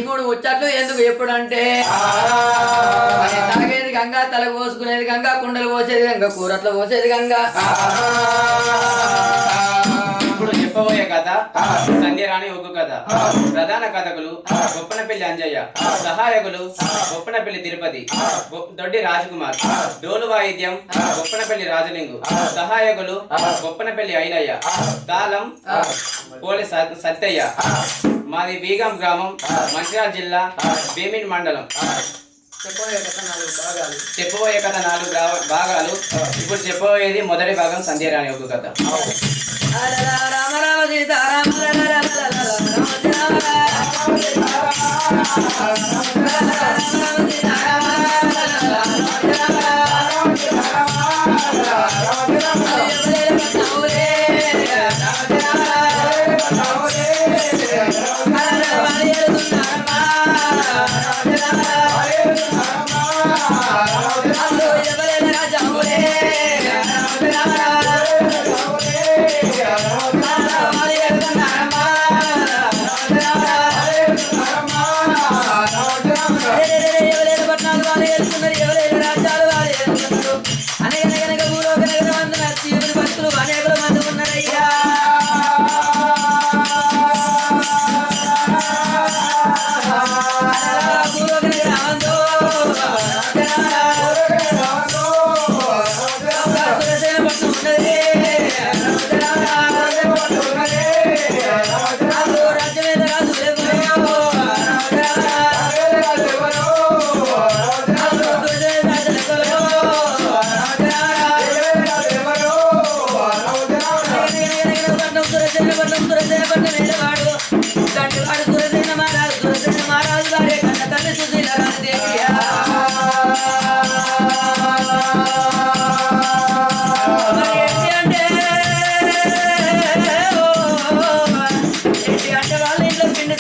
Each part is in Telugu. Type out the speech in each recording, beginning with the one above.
మూడు ముచ్చట్లు ఎందుకు ఎప్పుడంటే తాగేది గంగా, తల పోసుకునేది గంగా, కుండలు పోసేది గంగా, కూరట్లో పోసేది గంగా. ఇప్పుడు చెప్పబోయే కథ సంధ్యరాణి ఒగ్గు కథ. ప్రధాన కథకులు గొప్పనపల్లి అంజయ్య, సహాయకులు గొప్పనపల్లి తిరుపతి, దొడ్డి రాజకుమార్. డోలు వాయిద్యం గొప్పనపల్లి రాజలింగు, సహాయకులు గొప్పనపల్లి ఐలయ్య. తాళం పోలి సత్తయ్య. మాది బీగం గ్రామం, మంచిర్యాల జిల్లా, భీమిన్ మండలం. చెప్పబోయే కథ 4 భాగాలు. ఇప్పుడు చెప్పబోయేది మొదటి భాగం సంధ్యరాణి ఒగ్గు కథ. రామ రామ సీతారామ రామ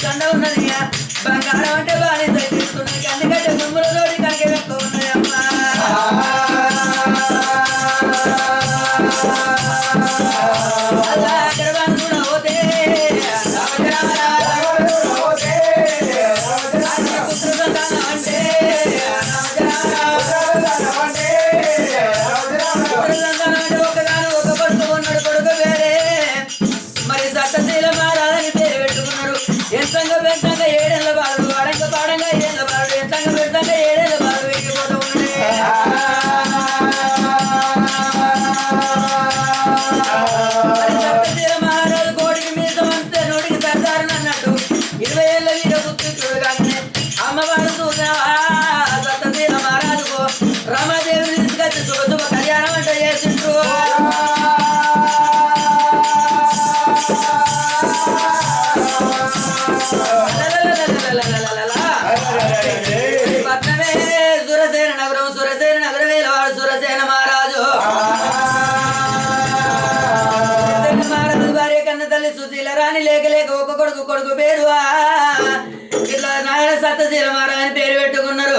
కండ ఉన్నది బంగారం అంటే బాగా తీసుకున్నది అందుకంటే గుమ్ముల తోటి కనుక ఎక్కువ ఉన్నది అమ్మా అలా అక్కడ బంధువులు పోతే ఒకదాని ఒక పట్టు ఉన్నాడు కొడుకు వేరే మరి దత్తశీల మారాలని పేరు పెట్టుకున్నాడు ఎంతంగా పెంతంగా ఏడేళ్ళ బాలు అడంగ పాడంగా ఏళ్ళ బాలు ఎంతంగా పెంతంగా ఏడేళ్ళ బాలు వెళ్ళిపోతూ ఉన్నాడే మరి దత్తశీల మహారాజు కోడికి మీసం అంతే నోటికి సర్దారని అన్నట్టు 20 ఏళ్ళ వీర పుత్రుడు కానీ అమ్మవాడు చూసావా దత్తశీల మహారాజుకు రమాదేవిని తీసుకొచ్చి శుభ శుభ కళ్యాణం అంటే చేసిండ్రు పట్నమే సురసేన నగరం వేలవాడు సురసేన మహారాజు మహారాజు భార్య కన్న తల్లి సుశీల రాణి లేక లేక ఒక కొడుకు పేరు ఇట్లా నాయన సత్తశీల మహారాజు పేరు పెట్టుకున్నారు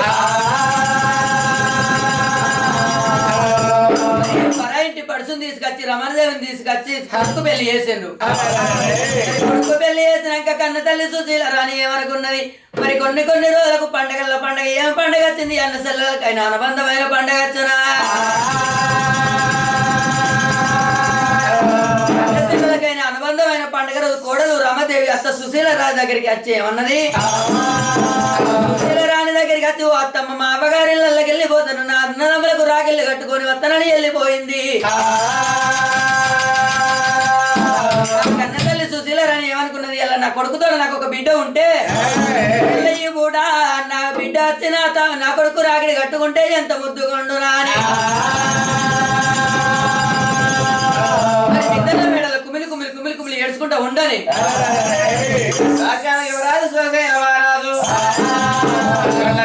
పరాయింటి పడుసుని తీసుకొచ్చి రమణదేవిని తీసుకొచ్చి కొడుకు పెళ్లి చేసిండ్రు కొడుకు పెళ్లి చేసినాక కన్న తల్లి సుశీల రాణి ఏమనుకున్నది మరి కొన్ని రోజులకు పండగల్లో పండగ ఏం పండగ వచ్చింది అన్న సెల్లకైనా అనుబంధమైన పండగ వచ్చనా అన్నసెల్లకైనా అనుబంధమైన పండగ రోజు కోడలు రమాదేవి అత్త సుశీల రాణి దగ్గరికి వచ్చి ఏమన్నది సుశీల రాణి దగ్గరికి వచ్చి ఓ అత్తమ్మ మా అవ్వగారి ఇళ్ళకి వెళ్ళిపోతాను నా అన్నదమ్ములకు రాగిళ్ళు కట్టుకొని వత్తనని వెళ్ళిపోయింది కన్న తల్లి సుశీల రాణి ఏమనుకున్నది ఇలా నా కొడుకుతో నాకు ఒక బిడ్డ ఉంటే కూడా నా బిడ్డ వచ్చి నా కొడుకు రాగిడి కట్టుకుంటే ఎంత ముద్దుగుండునా అని ఇద్దరు మేడలు కుమిలి ఏడ్చుకుంటా ఉండని యువరాజు సురసేన మహారాజు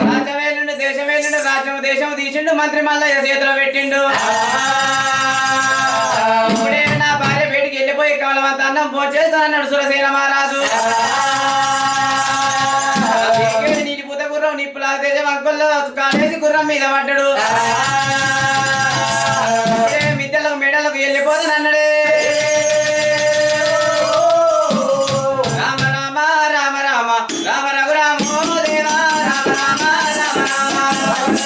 రాజ్యమేలుండి దేశమేలుండి దేశం తీసిండు మంత్రి మళ్ళీ చేతిలో పెట్టిండు ఇప్పుడే నా భార్య బయటికి వెళ్ళిపోయి కమలవంత అన్నం పోచేస్తా అన్నాడు సురసేన మహారాజు నీటి పూత గుర్రం నిప్పుల దేశం అంకుల్లో కాలేసి గుర్రం మీద పడ్డాడు మిద్దెలకు మెడలకు వెళ్ళిపోతాను అన్నాడే రామ రామ రామ రామ రామ రఘురామో దేవా రామ రామ రామ రామ రామ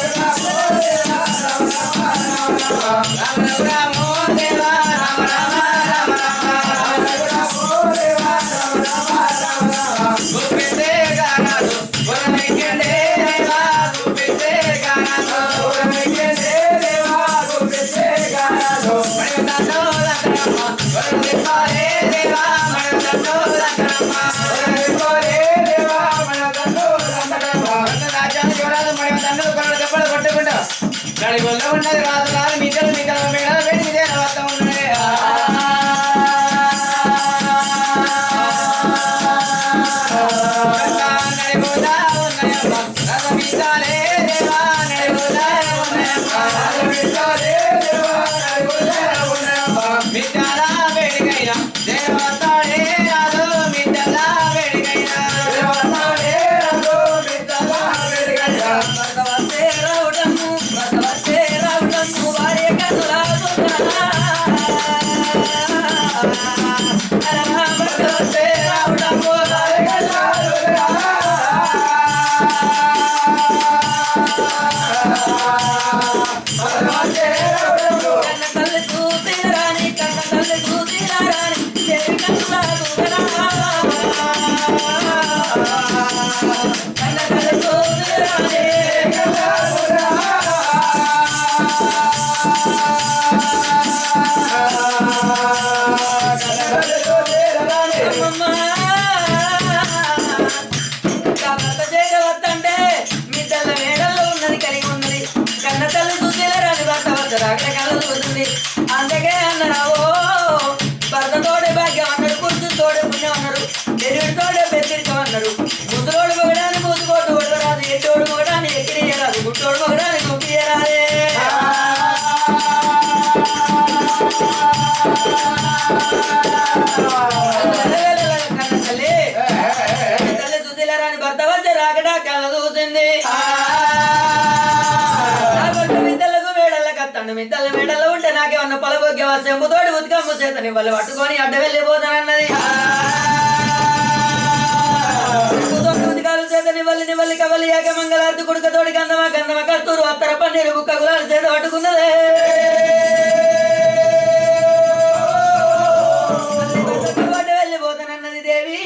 రఘురామో దేవా రామ రామ రామ రామ గుప్పెతే గానాలు గురమెక్కండే దేవా గుప్పెతే గానాలు గురమెక్కండే దేవా గుప్పెతే గానాలు మణిదండో దండమ్మ గురమెక్కాలే దేవా మణిదండో దండమ్మ గురమెక్కాలే దేవా మణిదండో దండమ్మ రాజ్యాన్ని యువరాజు మణిదండలు కొరడు దెబ్బలు కొట్టుకుంటా నడి వల్ల ఉన్నది రాజు రాజు మిద్దలు మేడ వేడి ఇదే వస్తా ఉన్నది నడిపోదా ఉన్నాయమ్మ రథ మిద్దాలే దేవా నడిపోదా ఉన్నాయమ్మ రథ మిద్దాలే దేవా నడిపోదా ఉన్నాయమ్మ మిద్దాల వేడికైనా దేవతాడే రాజు మిద్దల వేడికైనా దేవతాడే రాజు మిద్దల వేడికైనా భగవతే రావడము భార్య కన్నులా భగవతే రావడము భార్య కన్నులా కన్న తల్లి చూసిన రాణి దేవి కన్నులా కన్న తల్లి చూసిన రాణి వద్దంటే మీ తెల్ల మేడల్లో ఉన్నది కలిగి ఉన్నది కన్న తల్లి సుశీల రాణి భర్త వద్ద రాగడ కళ్ళ చూస్తుంది అందుకే అన్నారావో భర్త తోడే భాగ్యం అన్నాడు పురుషుడు తోడే పుణ్యం అన్నారు ఎరుడి తోడే బెదిరికం అన్నారు ముసలోడు పొగడాను డాకడా కళ్ళ చూసింది నా కొట్ట మిద్దలకు మేడల కత్తండు మిద్దల మేడల్లో ఉంటే నాకేమన్నా పొలబొగ్గ చెంబుతోటి ఉతికమ్మ చేతని వాళ్ళు పట్టుకొని అడ్డ వెళ్ళిపోతానన్నది ఉతికాలు చేతని వల్లిని వల్లి కవలి యాక మంగళార్తి కుడుకతోడి గంధమ గంధమ కస్తూరు అత్తర పన్నీరు బుక్క గులాలు చేత పట్టుకున్నదే వెళ్ళిపోతానన్నది దేవి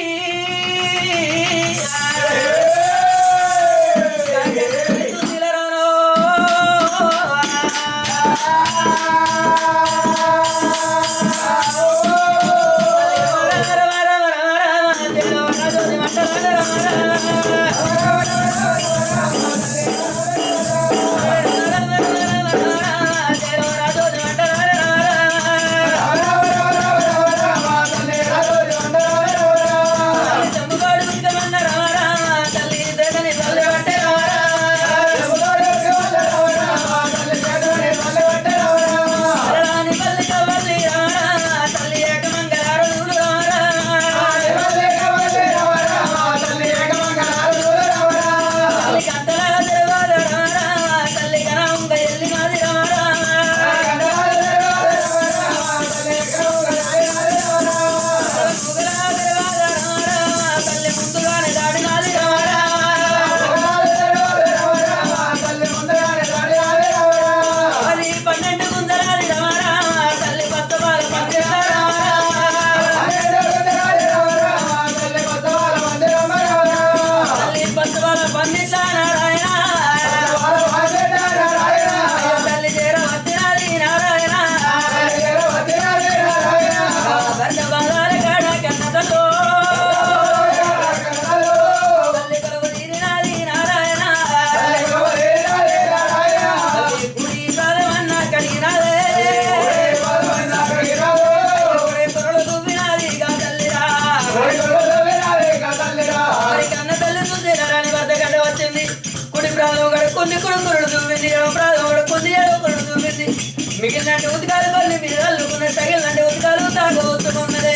మిగిలినట్టు ఉతికాలు కొన్ని మీరు అల్లుకున్న తగిలినట్టు ఉతికాలు తాగబోతున్నదే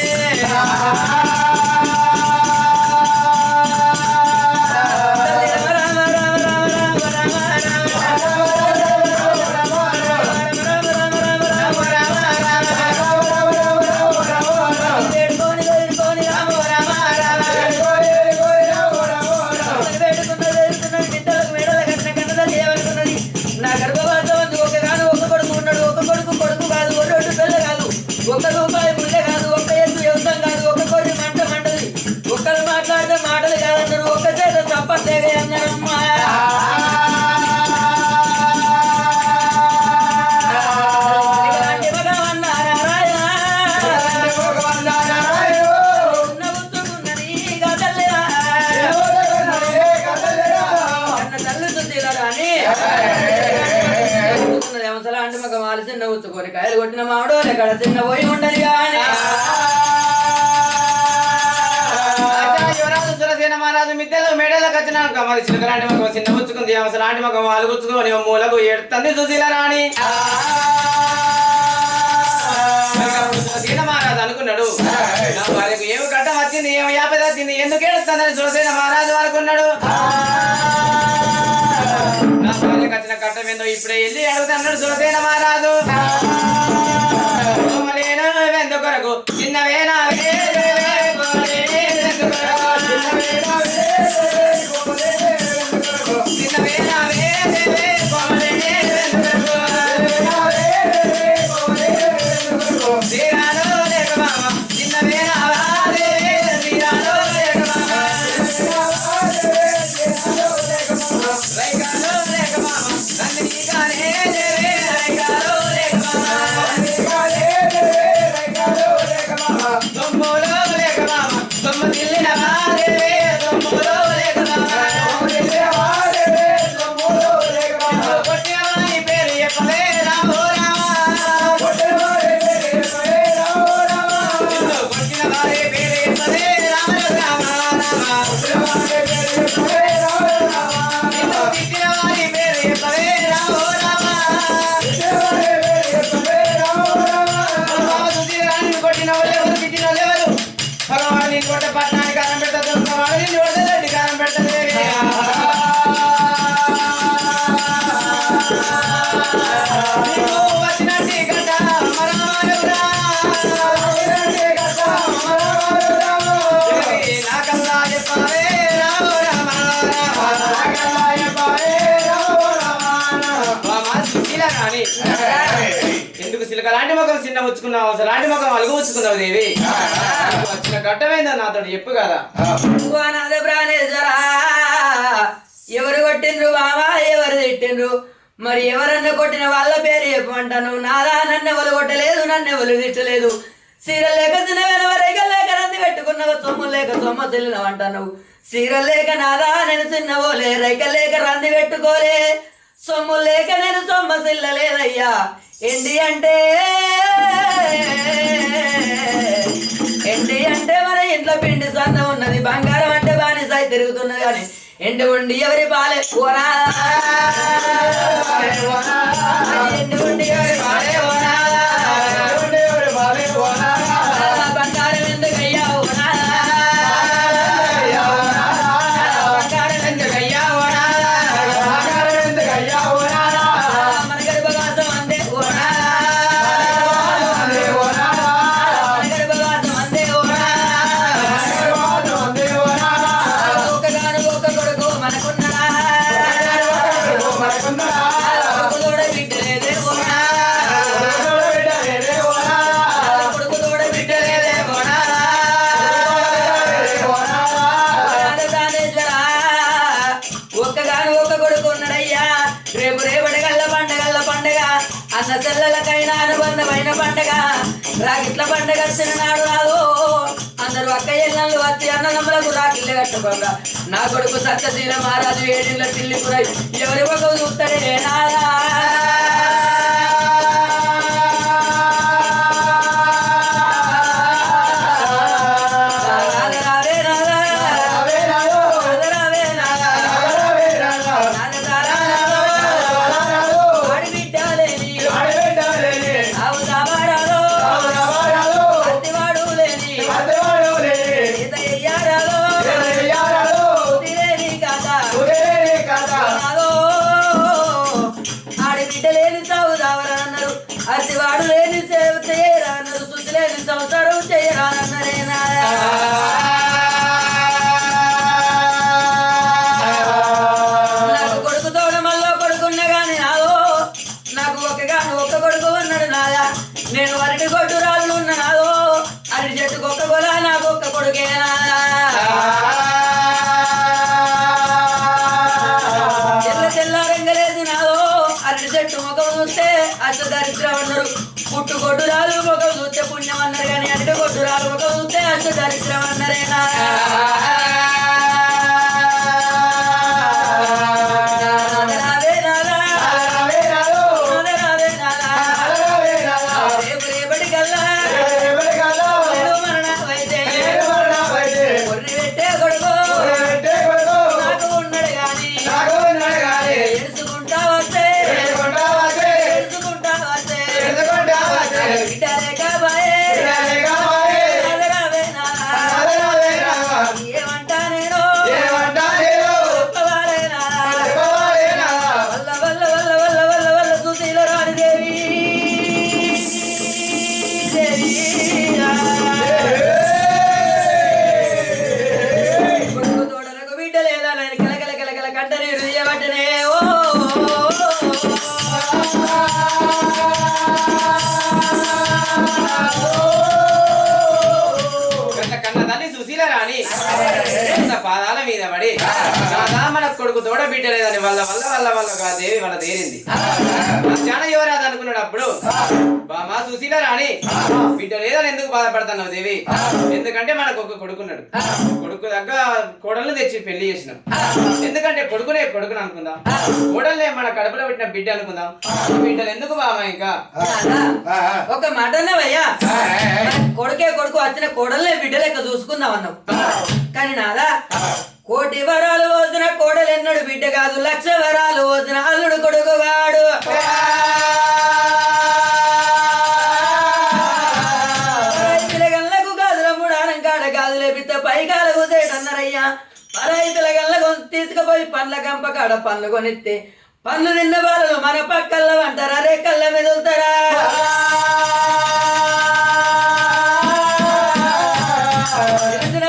ఒక్క రూపాయి ముళ్ళే కాదు ఒక్క ఎత్తు వ్యవసాయం కాదు ఒక్క కొన్ని మంట మంటది ఒక్కరు మాట్లాడితే మాటలు కాదన్నారు ఒక్క చేత తప్పట్లేదే అన్నారమ్మా చిన్న ఉచ్చుకొని కాయలు కొట్టిన మామిడో ఎక్కడ చిన్న పోయి ఉండదు కానీ సురసేన మహారాజు మిద్దెలు మేడలకు వచ్చినాక మరి చిలకలాంటి మగం చిన్న ఉచ్చుకుంది అవసలాంటి మగం వాళ్ళు గుచ్చుకొని మూలకు ఏడుతుంది సుశీల రాణి సురసేన మహారాజు అనుకున్నాడు నా భార్యకు ఏమి కట్టం వచ్చింది ఏమి యాపద వచ్చింది ఎందుకు ఏడుస్తుందని సురసేన మహారాజు అనుకున్నాడు నా భార్యకు వచ్చిన కట్టం ఏందో ఇప్పుడే వెళ్ళి అడుగుతున్నాడు సురసేన మహారాజు కొరకు చిన్నవేనా రైకాలో లేక మామ ఎందుకు సిలక లాంటి ముఖం చిన్న పుచ్చుకున్నావు అసలు లాంటి ముఖం అలుగు పుచ్చుకున్నావు దేవి నీకు వచ్చిన ఘట్టమైందో నాతో చెప్పు కదా నాద ప్రాణేశ్వరా ఎవరు కొట్టిండ్రు బావా ఎవరు తిట్టిండ్రు మరి ఎవరన్నా కొట్టిన వాళ్ళ పేరు చెప్పమంటాను నాదా నన్ను ఎవరు కొట్టలేదు నన్ను ఎవరు తిట్టలేదు సీర లేక చిన్నవేనవ రేగ లేక రంది పెట్టుకున్నావు సొమ్ము లేక సొమ్మ చెల్లినవు అంటాను సీర లేక నాదా నేను చిన్నవోలే రేగ లేక రంది పెట్టుకోలే సొమ్ము లేక నేను సొమ్మ చెల్లలేదయ్యా ఏంటి అంటే మన ఇంట్లో పిండి సన్న ఉన్నది బంగారం అంటే బానిసాయి తిరుగుతున్నది కానీ ఎండు ఉండి ఎవరి పాలే పోరా ఎండు ఉండి ఎవరి పాలే పోరా బంగారం ఎందుకయ్యా ఓనా బంగారం ఎందుకయ్యా ఓనా మన గర్భవాసం అందే ఓనా మన గర్భవాసం అందే ఓనా ఒక్కగాను ఒక్క కొడుకు మనకున్నడా కొడుకు తోడ బిడ్డలేదే ఓనా కొడుకు తోడ బిడ్డలేదే ఓనా ఒక్కగాను ఒక్క కొడుకు ఉన్నాడయ్యా రేపు రేపటి పండగల్ల పండగ అన్న చెల్లెలకైనా అనుబంధమైన పండగ రాగిట్ల పండగ వచ్చిన నాడు రాదు అందరూ అక్క ఇళ్ళలు వచ్చి అన్నదమ్ములకు రాకిళ్ళ కట్టుకోగా నా కొడుకు సత్యశీల మహారాజు ఏడిళ్ళ తిల్లిపురై ఎవరి ఒక చూస్తాడే నాదా అతివాడు లేని సేవ చేయరాన్నారు శుద్ధి లేని సంసారం చేయరానన్నరే నాకు కొడుకు తోడ మళ్ళీ కొడుకున్నా గాని నాదో నాకు ఒక్క కొడుకు ఉన్నాడు నాదా నేను అరటి కొట్టు రాళ్ళు ఉన్న నాదో అరటి చెట్టుకు ఒక్క కొలా నాకు ఒక్క కొడుకే నాదా తెల్లారంగలేదు నాదో అరటి చెట్టు ముఖం చూస్తే అష్టదరిద్రం అన్నారు పుట్టు కొట్టు రాలు ముఖం చూస్తే పుణ్యం అన్నారు కానీ అరటి కొట్టు రాలు ముఖం చూస్తే అష్టదరిద్రం అన్నారేనా పాదాల మీద పడి మన కొడుకు తోడ బిడ్డలేదని వాళ్ళ వల్ల వాళ్ళ వల్ల దేవి వాళ్ళ తేరింది చాలా యువరాజు అనుకున్నప్పుడు బామా సుశీల రాణి బిడ్డ లేదని ఎందుకు బాధపడుతున్నావు దేవి ఎందుకంటే మనకు ఒక కొడుకున్నాడు కొడుకు దగ్గర కోడల్ని తెచ్చి పెళ్లి చేసినాం ఎందుకంటే కొడుకునే కొడుకుని అనుకుందాం కోడల్నే మన కడుపులో పెట్టిన బిడ్డ అనుకుందాం బిడ్డలు ఎందుకు బామా ఇంకా ఒక మాట అన్నావయ్యా కొడుకే కొడుకు వచ్చిన కోడల్నే బిడ్డ లెక్క చూసుకుందాం అన్నావు కానీ నాదా కోటి వరాలు వదిన కోడలు ఎన్నడు బిడ్డ కాదు లక్ష వరాలు వదిన అల్లుడు కొడుకు వాడు పిల్లగల్లకు గాజుల ముడానం కాడ గాజులే బిత్త పై కాల కూసేటన్నారయ్యా పరాయి పిల్లగల్లకు తీసుకుపోయి పండ్ల గంప కాడ పండ్లు కొనిస్తే పండ్లు తిన్న వాళ్ళు మన పక్కల్ల అంటారా రేకల్ల మెదులుతారా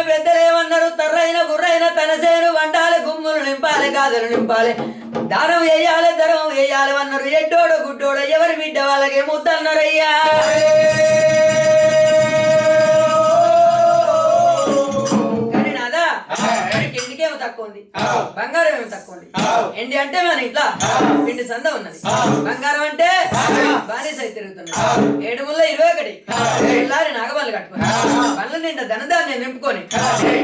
పెద్దలేమన్నారు తర్రైన బుర్రైన తన సేను వండాలి గుమ్ములు నింపాలి గాజులు నింపాలి దానం వేయాలి ధరం వేయాలి అన్నారు ఎడ్డోడు గుడ్డోడు ఎవరి బిడ్డ వాళ్ళకి ముద్దన్నారయ్యా కానీ నాదా కిండికేమో తక్కువ ఉంది బంగారం ఏమో తక్కువ ఉంది ఎండి అంటే మన ఇంట్లో పిండి సంద ఉన్నది బంగారం అంటే బానిస అయితే తిరుగుతున్నది 7/21 నాగబాలు కట్టుకుని పనుల నిండా ధనధాన్యం నింపుకొని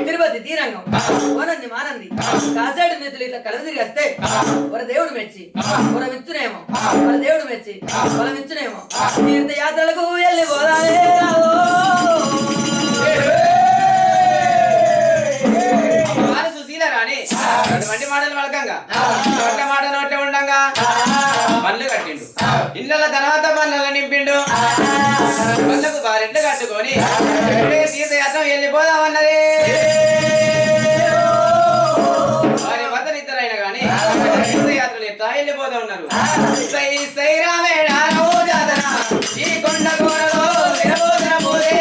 తిరుపతి తీరంగం ఓనంది మానంది కాసేడు నిధులు ఇట్లా కలవ తిరిగి వస్తే ఒక దేవుడు మెచ్చి ఒక విత్తునేమో వాళ్ళ దేవుడు మెచ్చి వాళ్ళ విత్తునేమో తీర్థయాత్రలకు వెళ్ళి పోదాలే అటువంటి మాటలు వలకంగా నోట్ల మాట నోట్ల ఉండంగా పళ్ళు కట్టిండు ఇళ్ళ తర్వాత పనుల నింపిండు పళ్ళకు బారెట్లు కట్టుకొని తీర్థయాత్ర వెళ్ళిపోదామన్నది వారి వద్దరు ఇద్దరైనా గాని తీర్థయాత్రలు ఎట్లా వెళ్ళిపోతా ఉన్నారు సై సై రామేణ జాతర ఈ కొండ కోరలో విరబోధన పోదే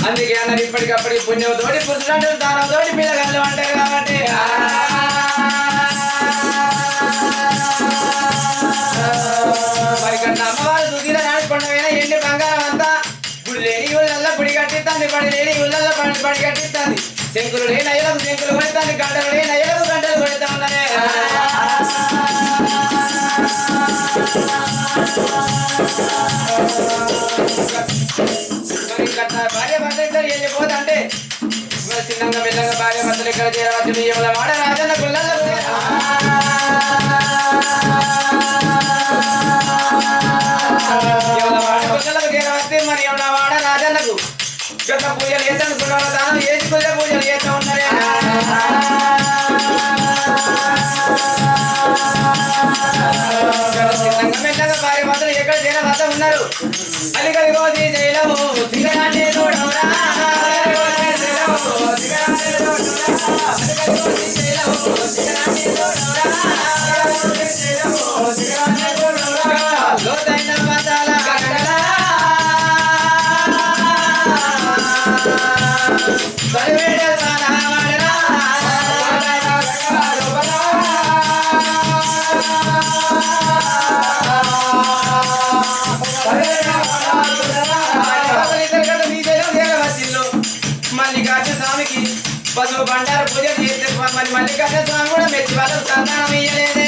అందుకే అన్నారు ఇప్పటికప్పటికి పుణ్యంతోటి పురుషుడు దానంతోటి పిల్లగాళ్ళు అంటారు కాబట్టి మరి కన్నా అమ్మవారు సుధీర నాడు పండుగైనా ఎండి బంగారం అంతా గుడి లేని ఊళ్ళల్లో గుడి కట్టిస్తుంది పడి లేని ఊళ్ళల్లో పడి కట్టిస్తుంది శంకులు లేని అయ్యలకు శంకులు కొడుతుంది గంటలు లేని అయ్యలకు గంటలు కొడుతా ఉన్నదే భార్య భర్త ఇద్దరు వెళ్ళిపోతుంటే చిన్నంగా మెల్లంగా భార్య భర్తలు ఇక్కడ చేరవచ్చు ఎవరి వాడ రాజన్న గుళ్ళల్లో చేరవస్తే మరి ఎవరి వాడ రాజన్నకు గత పూజలు చేస్తానుకున్న దానం చేసి పూజలు చేస్తూ ఉన్నారే మెల్లగా భార్య భర్తలు ఎక్కడ చేరవద్ద ఉన్నారు అది కలిగోది జైలము దిగరాన్ని చూడవురా లోతైన పదాల మల్లికార్జున స్వామికి పసుపు బండారు పూజ చేస్తే మరి మల్లికార్జున స్వామి కూడా మెచ్చి వాళ్ళు సంతానం ఇయ్యలేదే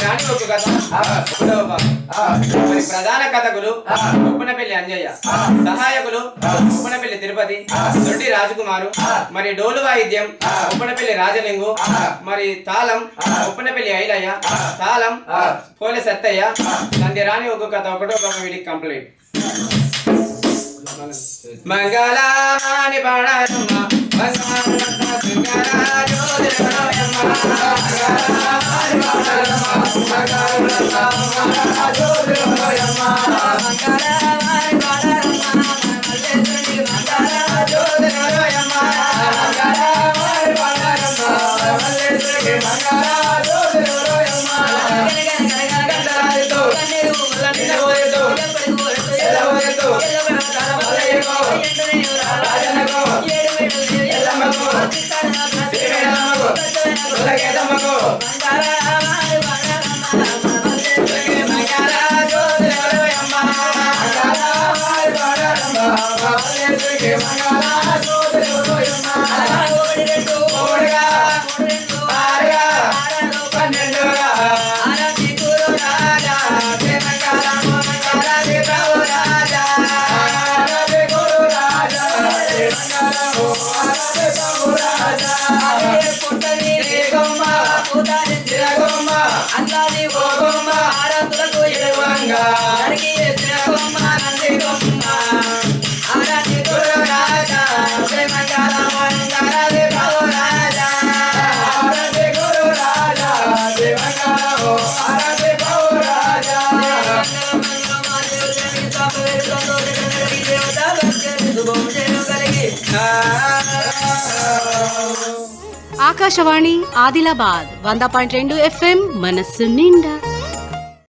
రాణి ఒక కథ మరి ప్రధాన కథకులు ఉప్పనపల్లి అంజయ్య సహాయకులు ఉప్పనపల్లి తిరుపతి దొడ్డి రాజకుమారు మరి డోలు వాయిద్యం ఉప్పనపల్లి రాజలింగు మరి తాళం ఉప్పనపల్లి ఐలయ్య తాళం పోలే సత్తయ్య నంది రాణి ఒక కథ ఒకటో ఒక వీడికి కంప్లీట్ మంగళాని పాడమ్మ కేతమ్మకు అన్నాది ఓ గొమ్మ ఆరాతులకు ఎడవంగా అడిగి గొమ్మ నంది గొమ్మ ఆరాతి గురు రాజా మంగళ రాజా ఆరాతి గురు రాజా ఆరాతి గౌ రాజా ఆకాశవాణి ఆదిలాబాద్ 100.2 FM మనస్సు నిండా.